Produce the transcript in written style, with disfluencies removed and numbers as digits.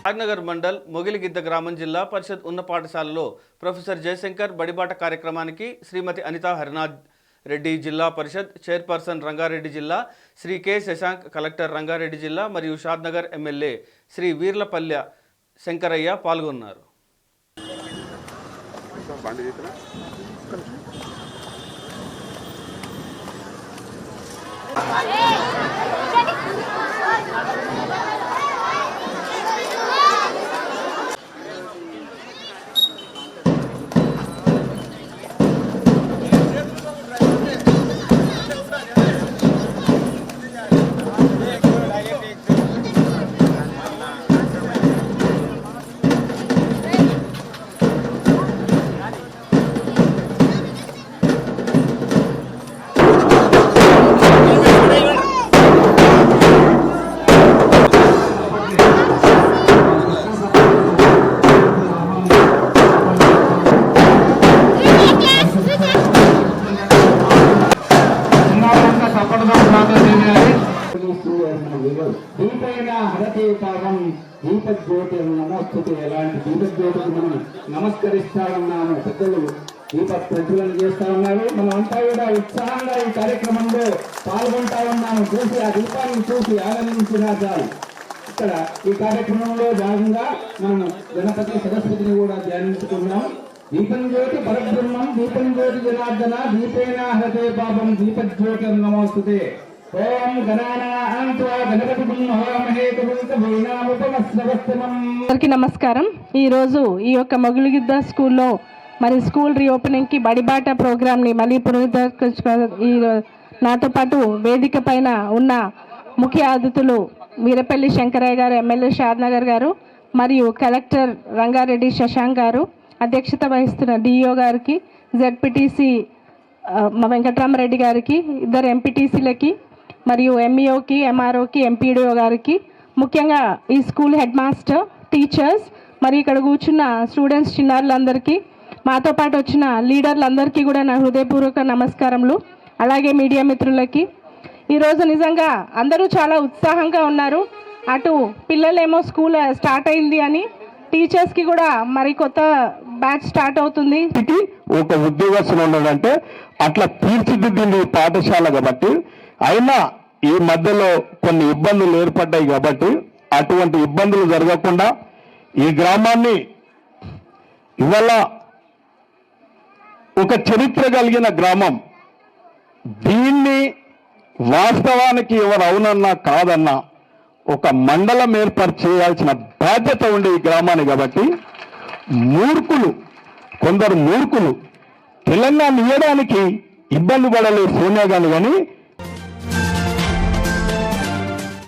నాగనగర్ మండల్ మొగిలిగిద్ద గ్రామం జిల్లా పరిషత్ ఉన్నత పాఠశాలలో ప్రొఫెసర్ జయశంకర్ బడిబాట కార్యక్రమానికి శ్రీమతి అనితా హరినాథ్ రెడ్డి జిల్లా పరిషత్ చైర్పర్సన్ రంగారెడ్డి జిల్లా శ్రీ కె శశాంక్ కలెక్టర్ రంగారెడ్డి జిల్లా మరియు షాద్నగర్ ఎమ్మెల్యే శ్రీ వీర్లపల్లె శంకరయ్య పాల్గొన్నారు. దీపజ్యోతి నమోస్తుతి ఎలాంటి దీపజ్యోతికి మనం నమస్కరిస్తా ఉన్నాము. పెద్దలు దీప ప్రజ్వలన చేస్తా ఉన్నారు. మనం అంతా కూడా ఉత్సాహంగా ఈ కార్యక్రమంలో పాల్గొంటా ఉన్నాము. చూసి ఆ దీపాన్ని చూసి ఆనందించినా చాలు. ఇక్కడ ఈ కార్యక్రమంలో భాగంగా మనం గణపతి సరస్వతిని కూడా ధ్యానించుకున్నాం. దీపం జ్యోతి పరబ్రహ్మం దీపం జ్యోతి జనార్దన దీపేన హరతే పాపం దీపజ్యోతి నమోస్తుతే. ఓం అందరికీ నమస్కారం. ఈరోజు ఈ యొక్క మొగిలిగిద్ద స్కూల్లో మరి స్కూల్ రీఓపెనింగ్ కి బడిబాట ప్రోగ్రామ్ ని మళ్ళీ నాతో పాటు వేదిక పైన ఉన్న ముఖ్య అతిథులు వీరపల్లి శంకరయ్య గారు, ఎమ్మెల్యే షాద్నగర్ గారు మరియు కలెక్టర్ రంగారెడ్డి శశాంక్ గారు, అధ్యక్షత వహిస్తున్న డిఓ గారికి, జెడ్పీటీసీ వెంకటరామరెడ్డి గారికి, ఇద్దరు ఎంపీటీసీలకి మరియు ఎంఈఓకి, ఎంఆర్ఓకి, ఎంపీడీఓ గారికి, ముఖ్యంగా ఈ స్కూల్ హెడ్ మాస్టర్, టీచర్స్, మరి ఇక్కడ కూర్చున్న స్టూడెంట్స్ చిన్నారులందరికీ, మాతో పాటు వచ్చిన లీడర్లందరికీ కూడా నా హృదయపూర్వక నమస్కారములు. అలాగే మీడియా మిత్రులకి. ఈరోజు నిజంగా అందరూ చాలా ఉత్సాహంగా ఉన్నారు. అటు పిల్లలేమో స్కూల్ స్టార్ట్ అయింది అని, టీచర్స్కి కూడా మరి కొత్త బ్యాచ్ స్టార్ట్ అవుతుంది. ఒక ఉద్యోగస్తులు ఉన్నదంటే అట్లా తీర్చిదిద్దింది పాఠశాల కాబట్టి, అయినా ఈ మధ్యలో కొన్ని ఇబ్బందులు ఏర్పడ్డాయి కాబట్టి అటువంటి ఇబ్బందులు జరగకుండా ఈ గ్రామాన్ని ఇవాళ ఒక చరిత్ర కలిగిన గ్రామం. దీన్ని వాస్తవానికి ఎవరు అవునన్నా కాదన్నా ఒక మండలం ఏర్పాటు చేయాల్సిన బాధ్యత ఉండే ఈ గ్రామాన్ని కాబట్టి కొందరు మూర్ఖులు తెలంగాణ ఇవ్వడానికి ఇబ్బంది పడలేదు సోనియా గాంధీ, కానీ